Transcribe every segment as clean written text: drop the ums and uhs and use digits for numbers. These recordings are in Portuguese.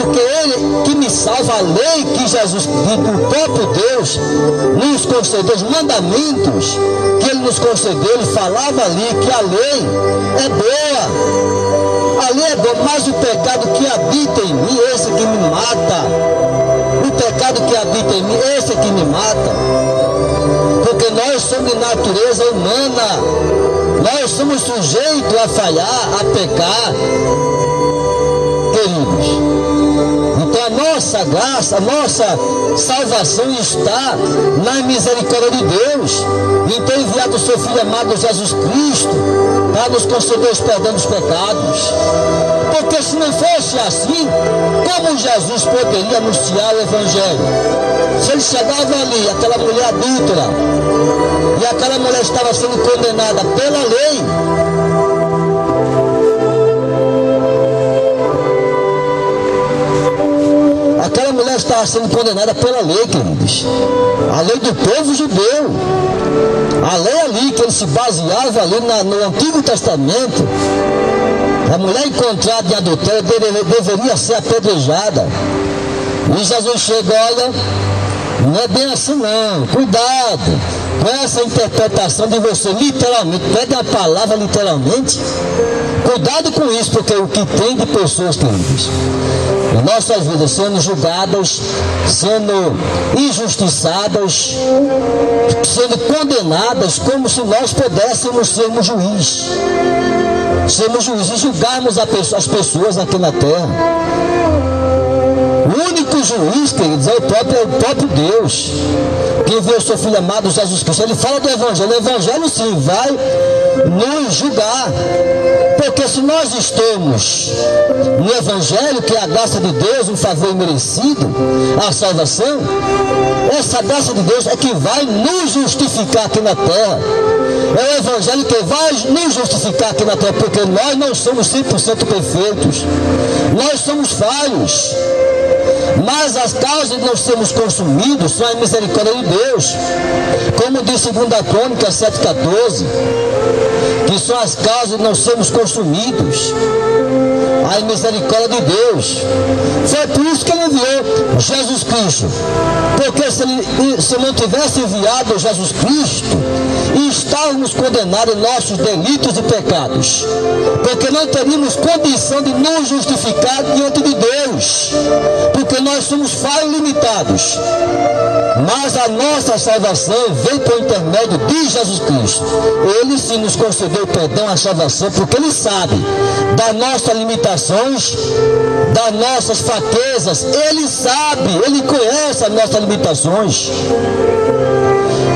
porque Ele que me salva, a lei que Jesus, o próprio Deus, nos concedeu, os mandamentos que Ele nos concedeu, Ele falava ali que a lei é boa. A lei é boa, mas o pecado que habita em mim, esse que me mata. O pecado que habita em mim, esse que me mata. Porque nós somos de natureza humana. Nós somos sujeitos a falhar, a pecar, queridos. Então a nossa graça, a nossa salvação está na misericórdia de Deus. Então enviado o seu Filho amado Jesus Cristo para nos conceder os perdão dos pecados. Porque se não fosse assim, como Jesus poderia anunciar o Evangelho? Se ele chegava ali, aquela mulher adúltera, e aquela mulher estava sendo condenada pela lei, aquela mulher estava sendo condenada pela lei, queridos, a lei do povo judeu, a lei ali que ele se baseava ali no Antigo Testamento. A mulher encontrada em adultério deveria ser apedrejada. E Jesus chega, olha, não é bem assim não, cuidado com essa interpretação de você literalmente, pega a palavra literalmente, cuidado com isso, porque o que tem de pessoas, queridos, em nossas vidas sendo julgadas, sendo injustiçadas, sendo condenadas, como se nós pudéssemos sermos juiz. Sermos juízes e julgarmos as pessoas aqui na terra. O único juiz, queridos, é o próprio Deus, que enviou o seu Filho amado Jesus Cristo. Ele fala do Evangelho. O Evangelho sim vai nos julgar. Porque se nós estamos no Evangelho, que é a graça de Deus, um favor imerecido, a salvação, essa graça de Deus é que vai nos justificar aqui na terra. É o Evangelho que vai nos justificar aqui na terra, porque nós não somos 100% perfeitos. Nós somos falhos. Mas as causas de não sermos consumidos são a misericórdia de Deus. Como diz 2 Crônicas 7,14, que são as causas de não sermos consumidos. A misericórdia de Deus. Foi por isso que ele enviou Jesus Cristo. Porque se não tivesse enviado Jesus Cristo, estávamos condenados em nossos delitos e pecados. Porque não teríamos condição de nos justificar diante de Deus. Porque nós somos falhos limitados. Mas a nossa salvação vem por intermédio de Jesus Cristo. Ele sim nos concedeu perdão, a salvação, porque Ele sabe das nossas limitações, das nossas fraquezas. Ele sabe, Ele conhece as nossas limitações.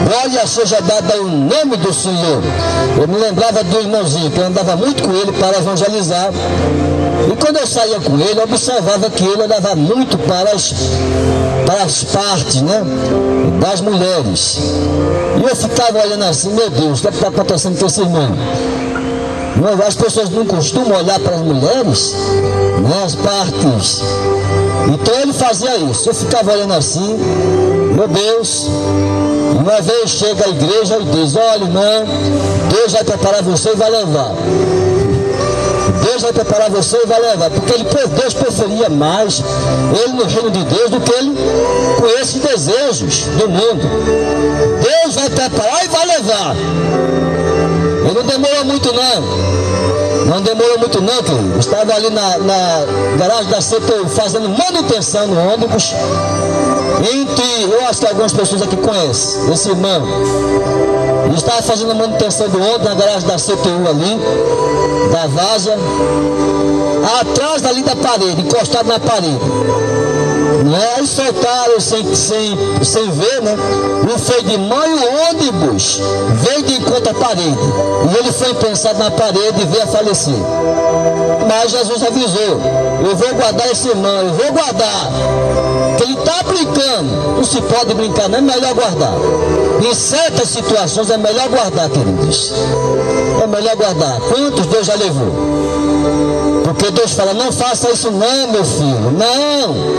Glória seja dada ao nome do Senhor. Eu me lembrava do irmãozinho, que eu andava muito com ele para evangelizar. E quando eu saía com ele, eu observava que ele olhava muito para as partes, né, das mulheres. E eu ficava olhando assim, meu Deus, o que está acontecendo com esse irmão? As pessoas não costumam olhar para as mulheres, né, as partes. Então ele fazia isso. Eu ficava olhando assim, meu Deus. Uma vez chega à igreja e diz, olha irmão, Deus vai preparar você e vai levar. Deus vai preparar você e vai levar. Porque Deus preferia mais ele no reino de Deus do que ele com esses desejos do mundo. Deus vai preparar e vai levar. Ele não demorou muito não. Não demorou muito não, querido. Estava ali na garagem da CPU fazendo manutenção no ônibus. Eu acho que algumas pessoas aqui conhecem esse irmão. Ele estava fazendo a manutenção do ônibus na garagem da CPU ali, da Vaza, atrás ali da parede, encostado na parede. Aí soltaram sem ver, né? O freio de mão e o ônibus veio de encontro à parede. E ele foi pensado na parede e veio a falecer. Mas Jesus avisou, eu vou guardar esse irmão, eu vou guardar. Que ele está brincando, não se pode brincar, não é melhor guardar. Em certas situações é melhor guardar, queridos. É melhor guardar. Quantos Deus já levou? Porque Deus fala, não faça isso não, meu filho, não.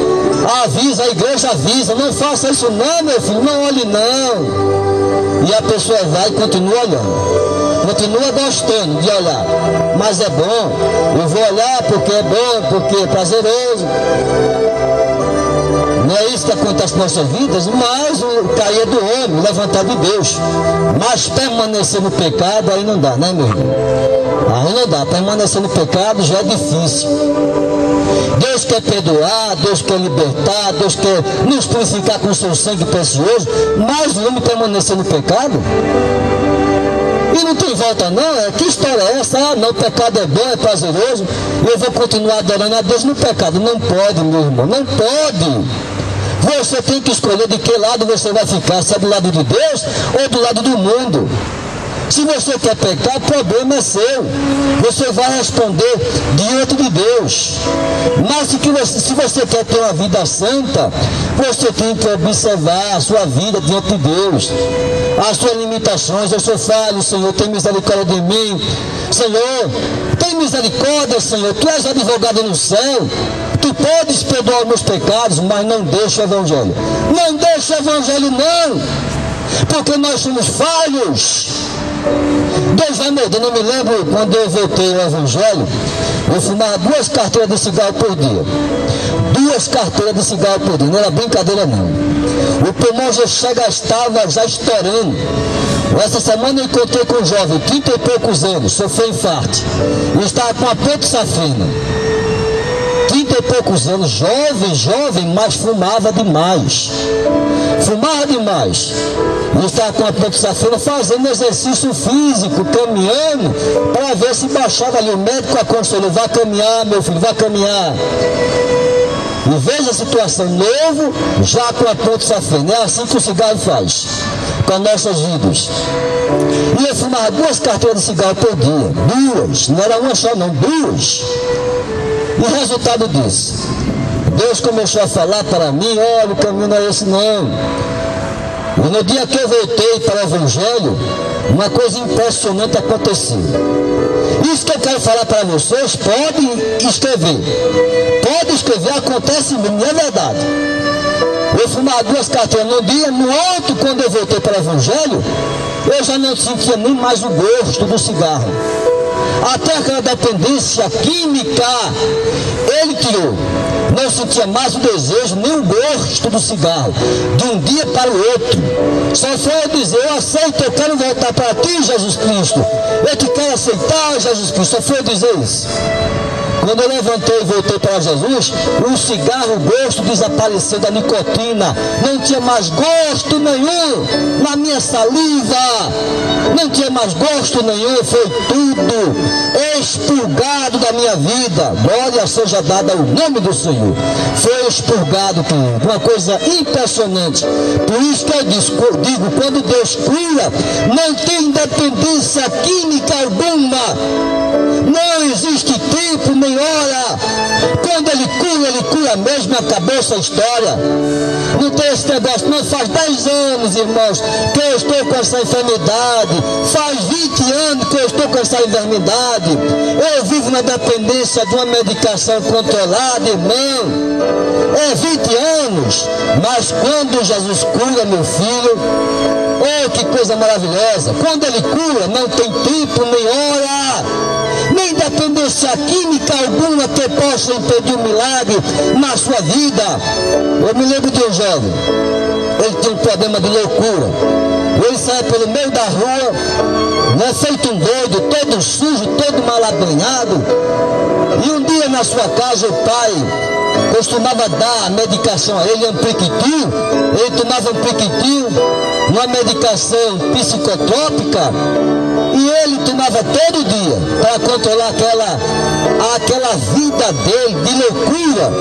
Avisa, a igreja avisa, não faça isso não, meu filho, não olhe não. E a pessoa vai e continua olhando, continua gostando de olhar, mas é bom, eu vou olhar porque é bom, porque é prazeroso. nas nossas vidas, mais o cair do homem, o levantar de Deus. Mas permanecer no pecado, aí não dá, né, meu irmão? Aí não dá, permanecer no pecado já é difícil. Deus quer perdoar, Deus quer libertar, Deus quer nos purificar com o seu sangue precioso, mas o homem permanecer no pecado, e não tem volta não. Que história é essa? Ah, não, o pecado é bom, é prazeroso, eu vou continuar adorando a Deus no pecado. Não pode, meu irmão, não pode. Você tem que escolher de que lado você vai ficar, se é do lado de Deus ou do lado do mundo. Se você quer pecar, o problema é seu. Você vai responder diante de Deus. Mas se você quer ter uma vida santa, você tem que observar a sua vida diante de Deus. As suas limitações. Eu sou falho, Senhor, tem misericórdia de mim. Senhor, tem misericórdia, Senhor. Tu és advogado no céu. Tu podes perdoar os meus pecados, mas não deixa o evangelho. Não deixa o evangelho, não. Porque nós somos falhos. Deus vai mudando. Eu não me lembro quando eu voltei ao evangelho, eu fumava 2 carteiras de cigarro por dia. 2 carteiras de cigarro por dia, não era brincadeira não. O pulmão já estava já estourando. Essa semana eu encontrei com um jovem, 30 e poucos anos, sofreu infarto. E estava com a pentosafena. 30 e poucos anos, jovem, mas fumava demais. Fumava demais. E estava com a pentosafena fazendo exercício físico, caminhando, para ver se baixava ali. O médico aconselhou: vai caminhar, meu filho, vai caminhar. E veja a situação, novo, já com a pentosafena. É assim que o cigarro faz com as nossas vidas. E eu fumava 2 carteiras de cigarro por dia. 2, não era uma só não, 2. E o resultado disso, Deus começou a falar para mim: olha, o caminho não é esse não. E no dia que eu voltei para o evangelho, uma coisa impressionante aconteceu. Isso que eu quero falar para vocês, pode escrever. Pode escrever, acontece mesmo, é verdade. Eu fumava 2 carteiras no dia, no outro, quando eu voltei para o evangelho, eu já não sentia nem mais o gosto do cigarro. Até aquela dependência química, ele tirou. Não sentia mais o desejo, nem o gosto do cigarro, de um dia para o outro. Só foi eu dizer: eu aceito, eu quero voltar para ti, Jesus Cristo. Eu te quero aceitar, Jesus Cristo. Só foi eu dizer isso. Quando eu levantei e voltei para Jesus, o cigarro, o gosto desapareceu da nicotina. Não tinha mais gosto nenhum na minha saliva. Não tinha mais gosto nenhum. Foi tudo expurgado da minha vida. Glória seja dada ao nome do Senhor. Foi expurgado, querido. Uma coisa impressionante. Por isso que eu digo, quando Deus cura, não tem dependência química alguma. Não existe tempo nem hora. Quando Ele cura mesmo, acabou essa história. Não tem esse negócio, não. Faz 10 anos, irmãos, que eu estou com essa enfermidade. Faz 20 anos que eu estou com essa enfermidade. Eu vivo na dependência de uma medicação controlada, irmão. É 20 anos. Mas quando Jesus cura, meu filho, oh, que coisa maravilhosa. Quando Ele cura, não tem tempo nem hora, nem dependência química alguma que possa impedir um milagre na sua vida. Eu me lembro de um jovem, ele tinha um problema de loucura. Ele saia pelo meio da rua, né, feito um doido, todo sujo, todo mal abanhado. E um dia na sua casa o pai costumava dar a medicação a ele, Ampliquitil. Ele tomava Ampliquitil, uma medicação psicotrópica, e ele tomava todo dia para controlar aquela vida dele de loucura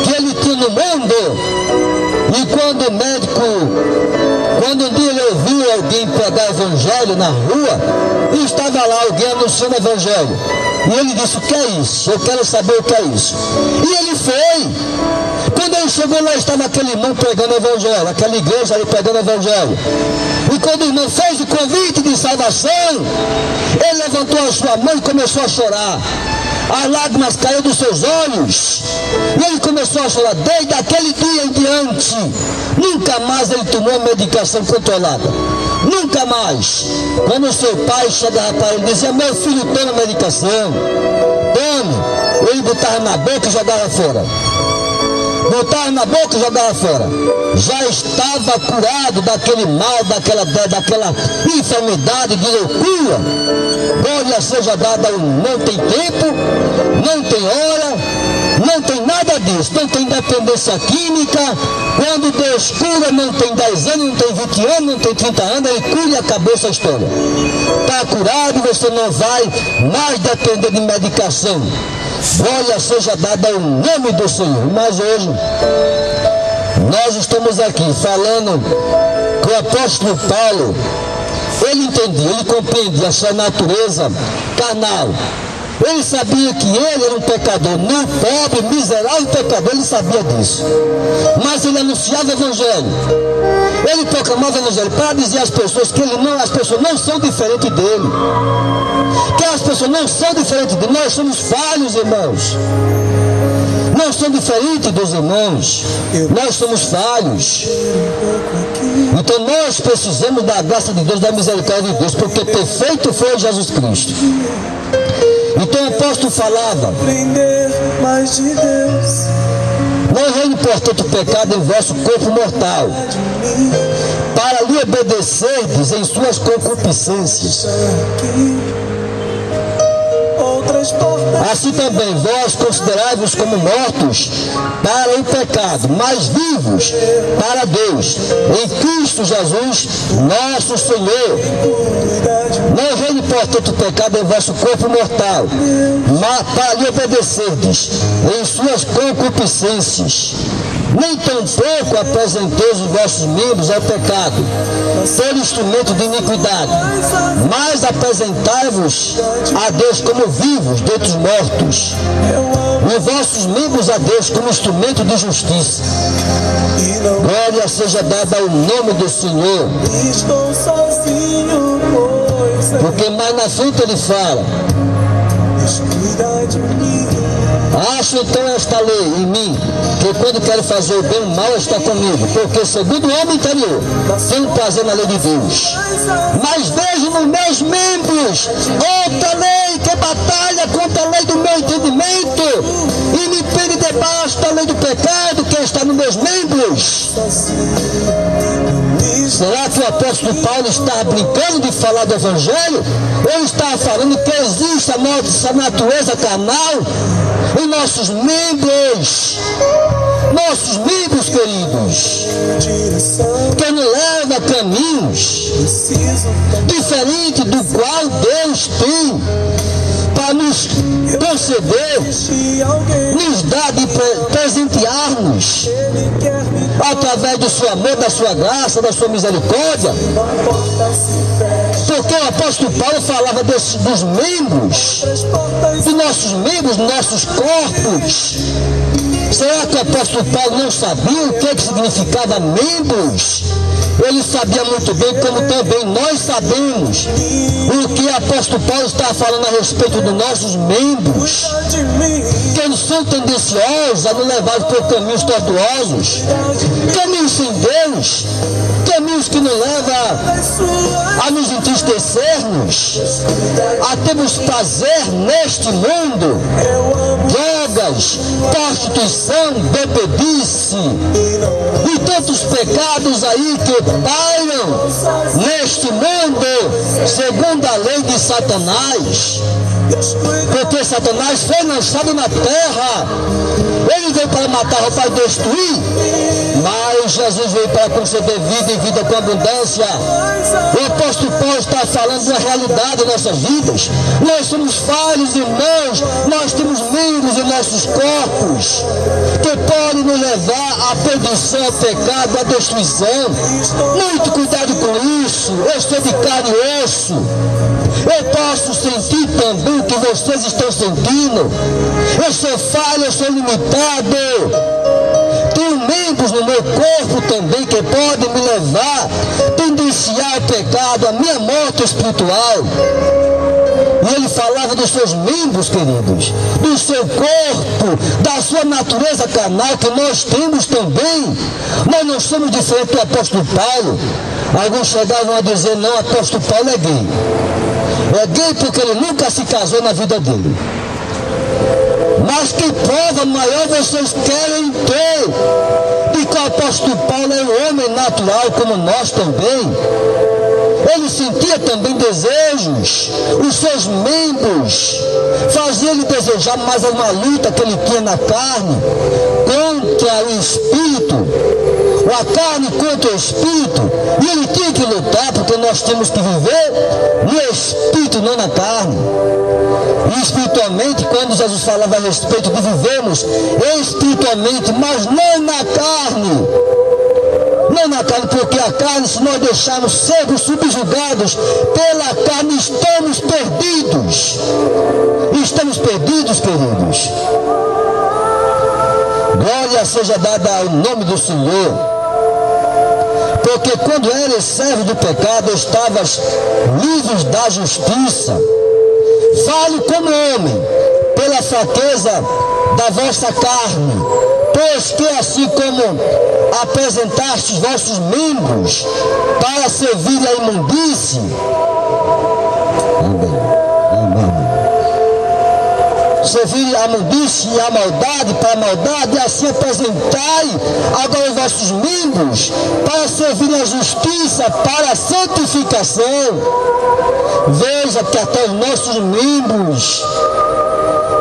que ele tinha no mundo. E quando o médico, quando um dia ele ouviu alguém pregar evangelho na rua, e estava lá alguém anunciando evangelho, e ele disse: o que é isso? Eu quero saber o que é isso. E ele foi. Quando ele chegou lá, estava aquele irmão pregando evangelho, aquela igreja ali pregando evangelho. E quando o irmão fez o convite de salvação, ele levantou a sua mão e começou a chorar. As lágrimas caíram dos seus olhos. E ele começou a chorar. Desde aquele dia em diante, nunca mais ele tomou medicação controlada. Nunca mais. Quando o seu pai chegava para ele e dizia: meu filho, toma medicação, tome. Ele botava na boca e jogava fora. botava na boca e jogava fora. Já estava curado daquele mal, daquela enfermidade de loucura. Glória seja dada ao não tem tempo, não tem hora, não tem nada disso, não tem dependência química. Quando Deus cura, não tem 10 anos, não tem 20 anos, não tem 30 anos, Ele cura e acabou essa história. Está curado, você não vai mais depender de medicação. Glória seja dada ao nome do Senhor. Mas hoje, nós estamos aqui falando com o apóstolo Paulo. Ele entendia, ele compreendia a sua natureza carnal. Ele sabia que ele era um pecador, não pobre, miserável pecador, ele sabia disso. Mas ele anunciava o evangelho. Ele proclamava o evangelho para dizer às pessoas que as pessoas não são diferentes dele. Que as pessoas não são diferentes dele. Nós somos falhos, irmãos. Não somos diferentes dos irmãos. Nós somos falhos. Então nós precisamos da graça de Deus, da misericórdia de Deus, porque perfeito foi Jesus Cristo. Então o apóstolo falava: não reine, portanto, o pecado em vosso corpo mortal, para lhe obedecerdes em suas concupiscências. Assim também vós considerai-vos como mortos para o pecado, mas vivos para Deus, em Cristo Jesus, nosso Senhor. Não reine, portanto, o pecado em vosso corpo mortal, mas para lhe obedecerdes em suas concupiscências. Nem tampouco apresenteis os vossos membros ao pecado, por instrumento de iniquidade, mas apresentai-vos a Deus como vivos dentre os mortos, e os vossos membros a Deus como instrumento de justiça. Glória seja dada ao nome do Senhor. Porque mais na frente ele fala: acho então esta lei em mim, que quando quero fazer o bem, o mal está comigo, porque segundo o homem interior, tenho prazer na lei de Deus. Mas vejo nos meus membros outra lei que batalha contra a lei do meu entendimento e me prende debaixo da lei do pecado que está nos meus membros. Será que o apóstolo Paulo está brincando de falar do evangelho? Ou está falando que existe a nossa natureza carnal em nossos membros? Nossos membros, queridos, que nos leva a caminhos diferentes do qual Deus tem para nos conceder, nos dar de presentear-nos através do seu amor, da sua graça, da sua misericórdia. Porque o apóstolo Paulo falava dos membros, dos nossos membros, dos nossos corpos. Será que o apóstolo Paulo não sabia o que significava membros? Ele sabia muito bem, como também nós sabemos o que o apóstolo Paulo está falando a respeito dos nossos membros, que eles são tendenciosos a nos levar por caminhos tortuosos, caminhos sem Deus, caminhos que nos levam a nos entristecermos, a termos prazer neste mundo, drogas, prostituição, bebedice e tantos pecados aí que pairam neste mundo, segundo a lei de Satanás. Porque Satanás foi lançado na terra, ele veio para matar, para destruir, mas Jesus veio para conceder vida e vida com abundância. O apóstolo Paulo está falando da realidade de nossas vidas. Nós somos falhos, irmãos, nós temos membros em nossos corpos que podem nos levar à perdição, ao pecado, à destruição. Muito cuidado com isso. Eu sou de carne e osso. Eu posso sentir também o que vocês estão sentindo. Eu sou falho, eu sou limitado. Tenho membros no meu corpo também que podem me levar a tendenciar o pecado, a minha morte espiritual. E ele falava dos seus membros, queridos, do seu corpo, da sua natureza carnal que nós temos também. Nós não somos diferentes do apóstolo Paulo. Alguns chegavam a dizer: não, o apóstolo Paulo é gay. É gay porque ele nunca se casou na vida dele. Mas que prova maior vocês querem ter apóstolo Paulo é um homem natural como nós também. Ele sentia também desejos, os seus membros faziam ele desejar mais uma luta que ele tinha na carne contra o espírito, a carne contra o espírito, e ele tinha que lutar, porque nós temos que viver no espírito, não na carne. E espiritualmente, quando Jesus falava a respeito de vivermos espiritualmente, mas não na carne. Não na carne, porque a carne, se nós deixarmos sermos subjugados pela carne, estamos perdidos. Estamos perdidos, queridos. Glória seja dada ao nome do Senhor. Porque quando eres servo do pecado, estavas livres da justiça. Fale como homem, pela fraqueza da vossa carne, pois que assim como apresentaste os vossos membros para servir a imundície, servir a imundície e a maldade para a maldade, e assim apresentai agora os vossos membros para servir a justiça, para a santificação. Veja que até os nossos membros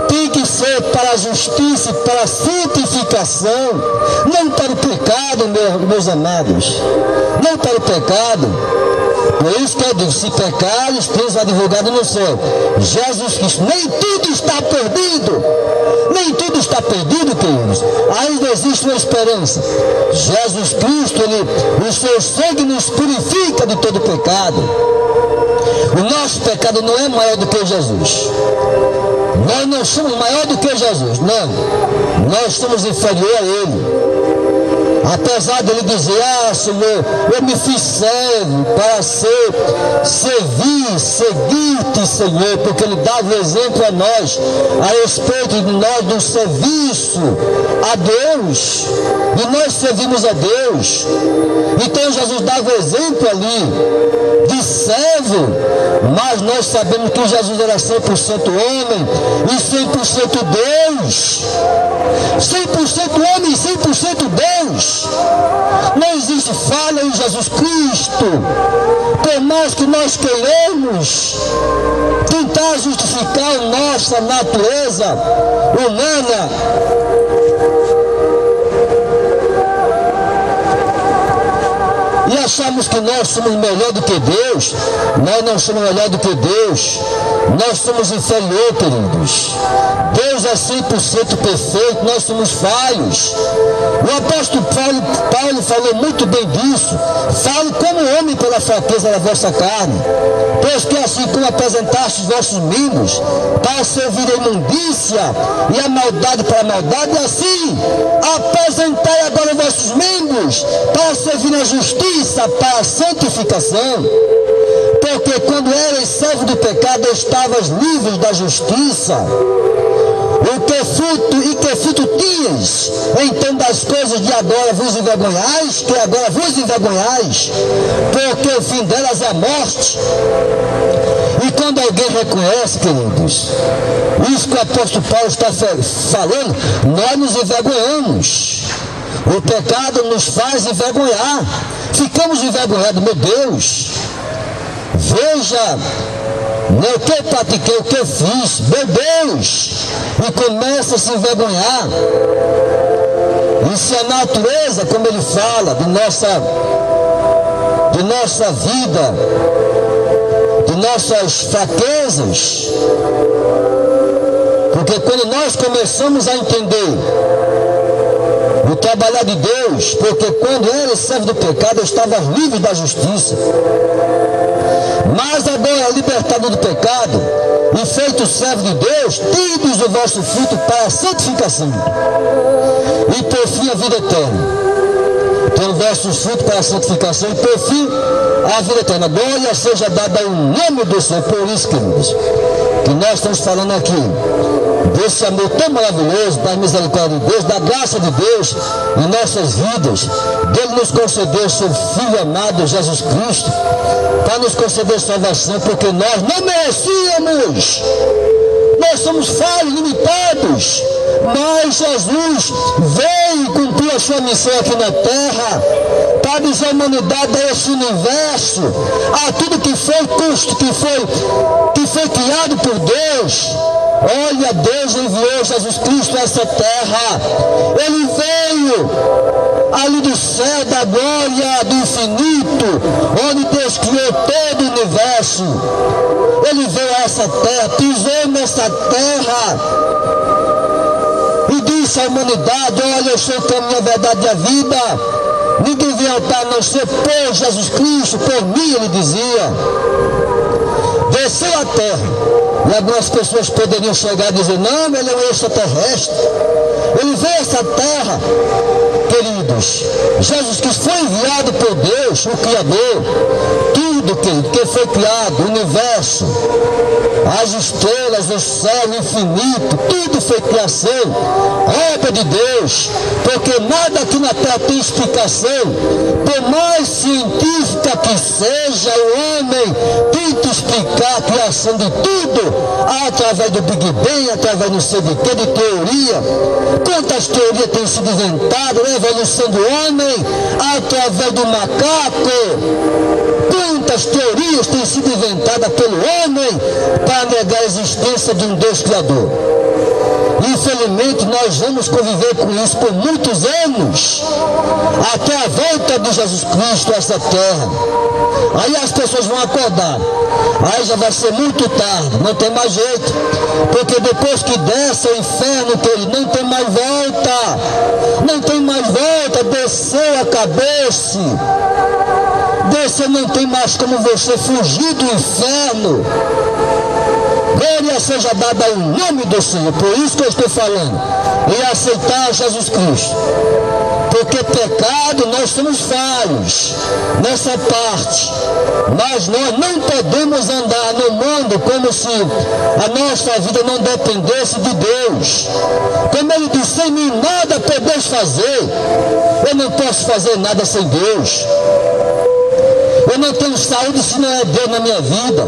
tem que ser para a justiça e para a santificação, não para o pecado, meus amados, não para o pecado. Por isso que eu digo, se pecares, tens advogado no céu, Jesus Cristo. Nem tudo está perdido, nem tudo está perdido, queridos. Ainda existe uma esperança. Jesus Cristo, o seu sangue nos purifica de todo pecado. O nosso pecado não é maior do que Jesus. Nós não somos maior do que Jesus, não. Nós somos inferior a Ele. Apesar dele dizer, Senhor, eu me fiz servo para seguir-te, Senhor, porque Ele dava o exemplo a nós, a respeito de nós, do serviço a Deus, de nós servirmos a Deus. Então Jesus dava o exemplo ali, de servo, mas nós sabemos que Jesus era 100% homem e 100% Deus. 100% homem e 100% Deus. Não existe falha em Jesus Cristo. Por mais que nós queiramos tentar justificar a nossa natureza humana, e achamos que nós somos melhor do que Deus, nós não somos melhor do que Deus, nós somos inferior, queridos. Deus é 100% perfeito, nós somos falhos. O apóstolo Paulo falou muito bem disso. Fale como homem pela fraqueza da vossa carne, pois que assim como apresentaste os vossos membros para servir a imundícia e a maldade para a maldade, assim apresentai agora os vossos membros para servir a justiça, para a santificação. Porque quando eras servo do pecado, estavas livres da justiça. Que fruto tinhas? Então das coisas de agora vos envergonhais, que agora vos envergonhais, porque o fim delas é a morte. E quando alguém reconhece, queridos, isso que o apóstolo Paulo está falando, nós nos envergonhamos. O pecado nos faz envergonhar. Ficamos envergonhados, meu Deus. Veja, o que eu pratiquei, o que eu fiz, meu Deus, e começa a se envergonhar. Isso é a natureza, como ele fala, de nossa vida, de nossas fraquezas. Porque quando nós começamos a entender o trabalhar de Deus, porque quando era servo do pecado, eu estava livre da justiça. Mas agora, libertado do pecado e feito servo de Deus, tendes o vosso fruto para a santificação e por fim a vida eterna. Tem o vosso fruto para a santificação e por fim a vida eterna. Glória seja dada ao nome do Senhor. Por isso, queridos, que nós estamos falando aqui desse amor tão maravilhoso, da misericórdia de Deus, da graça de Deus em nossas vidas, dele nos conceder seu Filho amado Jesus Cristo, para nos conceder salvação, porque nós não merecíamos. Nós somos falhos, limitados, Mas Jesus veio cumprir a sua missão aqui na terra para dizer à humanidade, a esse universo, a tudo que foi criado por Deus. Olha, Deus enviou Jesus Cristo a essa terra. Ele veio ali do céu, da glória, do infinito, onde Deus criou todo o universo. Ele veio a essa terra, pisou nessa terra e disse à humanidade: olha, eu sou o caminho, a verdade e a vida. Ninguém vem ao Pai a não ser por Jesus Cristo, por mim, ele dizia. Desceu à terra. E algumas pessoas poderiam chegar e dizer: não, ele é um extraterrestre. Ele veio a essa terra, queridos. Jesus Cristo foi enviado por Deus, o Criador. Tudo, querido, que foi criado, o universo, as estrelas, o céu, o infinito, tudo foi criação, obra de Deus. Porque nada aqui na terra tem explicação. Por mais científica que seja, o homem tenta explicar a criação de tudo através do Big Bang, através não sei de que, de teoria. Quantas teorias têm sido inventadas, a evolução do homem através do macaco. Quantas teorias têm sido inventadas pelo homem para negar a existência de um Deus Criador. Infelizmente nós vamos conviver com isso por muitos anos, até a volta de Jesus Cristo a essa terra. Aí as pessoas vão acordar, aí já vai ser muito tarde, não tem mais jeito, porque depois que desce o inferno, querido, não tem mais volta, não tem mais volta, desceu, acabou-se. Desceu, não tem mais como você fugir do inferno. Glória seja dada ao nome do Senhor. Por isso que eu estou falando em aceitar Jesus Cristo. Porque pecado nós somos falhos nessa parte. Mas nós não podemos andar no mundo como se a nossa vida não dependesse de Deus. Como ele disse: sem mim nada podeis fazer. Eu não posso fazer nada sem Deus. Eu não tenho saúde se não é Deus na minha vida.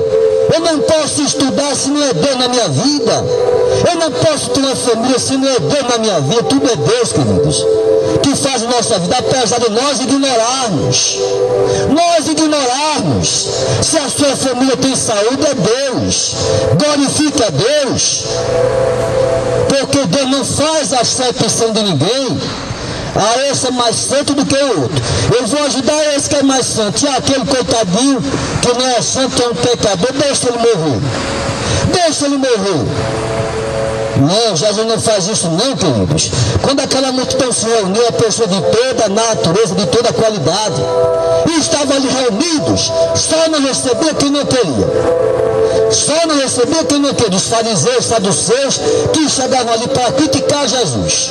Eu não posso estudar se não é Deus na minha vida. Eu não posso ter uma família se não é Deus na minha vida. Tudo é Deus, queridos, que faz a nossa vida, apesar de nós ignorarmos. Nós ignorarmos. Se a sua família tem saúde, é Deus. Glorifica a Deus. Porque Deus não faz a acepção de ninguém. Ah, esse é mais santo do que o outro. Eu vou ajudar esse que é mais santo. E aquele coitadinho que não é santo, é um pecador, deixa ele morrer. Deixa ele morrer. Não, Jesus não faz isso não, queridos. Quando aquela multidão se reuniu, a pessoa de toda a natureza, de toda a qualidade, e estavam ali reunidos, só não recebia quem não queria. Só não recebia quem não queria. Os fariseus, saduceus, que chegavam ali para criticar Jesus.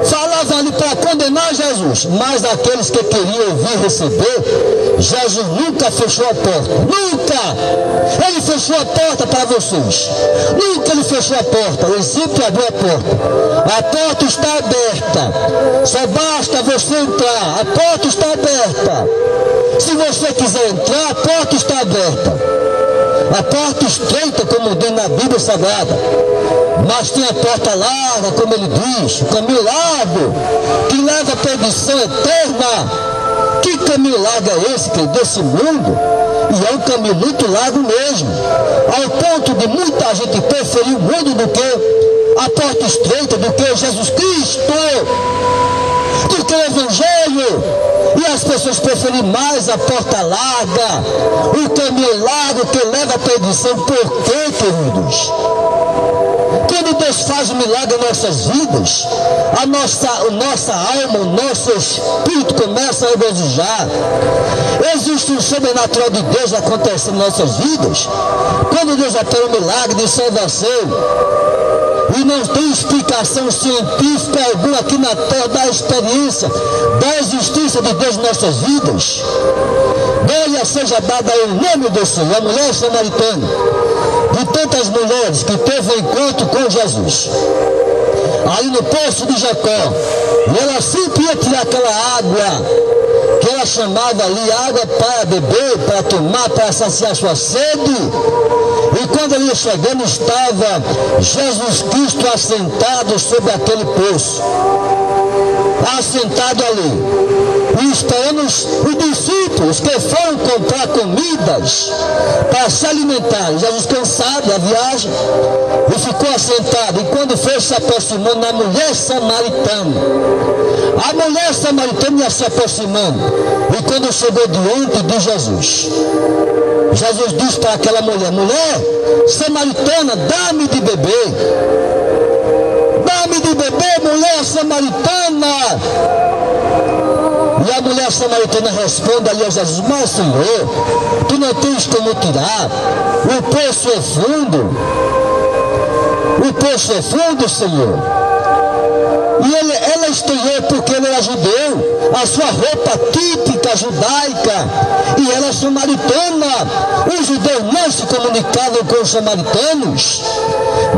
Falavam ali para condenar Jesus. Mas aqueles que queriam ouvir e receber, Jesus nunca fechou a porta. Nunca! Ele fechou a porta para vocês. Nunca ele fechou a porta. Ele sempre abriu a porta. A porta está aberta. Só basta você entrar. A porta está aberta. Se você quiser entrar, a porta está aberta. A porta estreita, como diz na Bíblia Sagrada, mas tem a porta larga, como ele diz, o caminho largo, que leva à perdição eterna. Que caminho largo é esse, que desse mundo? E é um caminho muito largo mesmo, ao ponto de muita gente preferir o mundo do que a porta estreita, do que Jesus Cristo, do que o Evangelho. E as pessoas preferem mais a porta larga, o caminho largo que leva à perdição. Por quê, queridos? Quando Deus faz um milagre em nossas vidas, a nossa alma, o nosso espírito começa a regozijar. Existe um sobrenatural de Deus acontecendo em nossas vidas. Quando Deus opera um milagre de salvação, e não tem explicação científica alguma aqui na terra da experiência, da existência de Deus em nossas vidas. Glória seja dada ao nome do Senhor. A mulher samaritana, de tantas mulheres que teve um encontro com Jesus, aí no poço de Jacó, e ela sempre ia tirar aquela água que que ela chamava ali água para beber, para tomar, para saciar sua sede. E quando ele chegando, estava Jesus Cristo assentado sobre aquele poço, assentado ali, e esperando os discípulos que foram comprar comidas para se alimentar. Jesus cansado da viagem, e ficou assentado. E quando foi se aproximando da mulher samaritana, a mulher samaritana ia se aproximando, e quando chegou diante de Jesus, Jesus disse para aquela mulher: mulher samaritana, dá-me de beber. Dá-me de beber, mulher samaritana. E a mulher samaritana responde ali a Jesus: mas Senhor, tu não tens como tirar, o poço é fundo. O poço é fundo, Senhor. E ela estranhou porque ele era judeu, a sua roupa típica judaica, e ela é samaritana. Os judeus não se comunicavam com os samaritanos,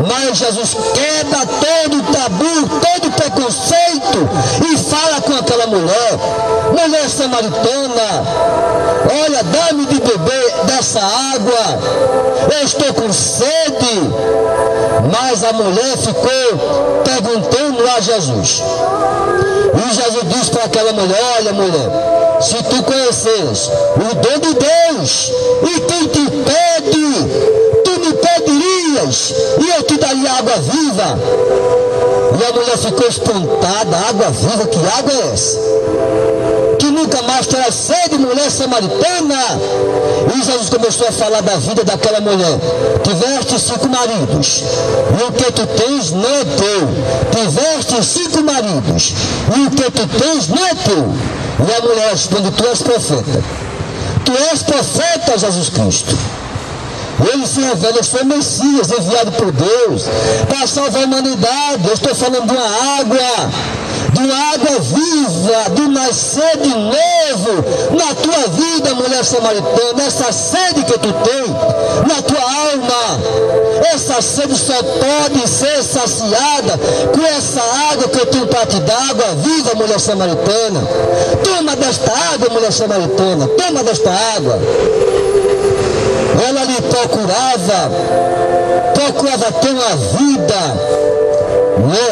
mas Jesus quebra todo tabu, todo preconceito, e fala com aquela mulher: mulher samaritana, olha, dá-me de beber dessa água, eu estou com sede. Mas a mulher ficou perguntando a Jesus. E Jesus disse para aquela mulher: olha, mulher, se tu conheceres o dom de Deus e quem te pede, tu me pedirias e eu te daria água viva. E a mulher ficou espantada: água viva? Que água é essa? Que nunca mais terá sede, mulher samaritana. E Jesus começou a falar da vida daquela mulher: tiveste 5 maridos, e o que tu tens não é teu. Tiveste 5 maridos, e o que tu tens não é teu. E a mulher responde: tu és profeta. Tu és profeta, Jesus Cristo. Ele se revela: eu sou Messias, enviado por Deus para salvar a humanidade. Eu estou falando de uma água viva, do nascer de novo na tua vida, mulher samaritana. Essa sede que tu tem na tua alma, essa sede só pode ser saciada com essa água que eu tenho para te dar. Água viva, mulher samaritana. Toma desta água, mulher samaritana, toma desta água. Ela lhe procurava ter uma vida, né?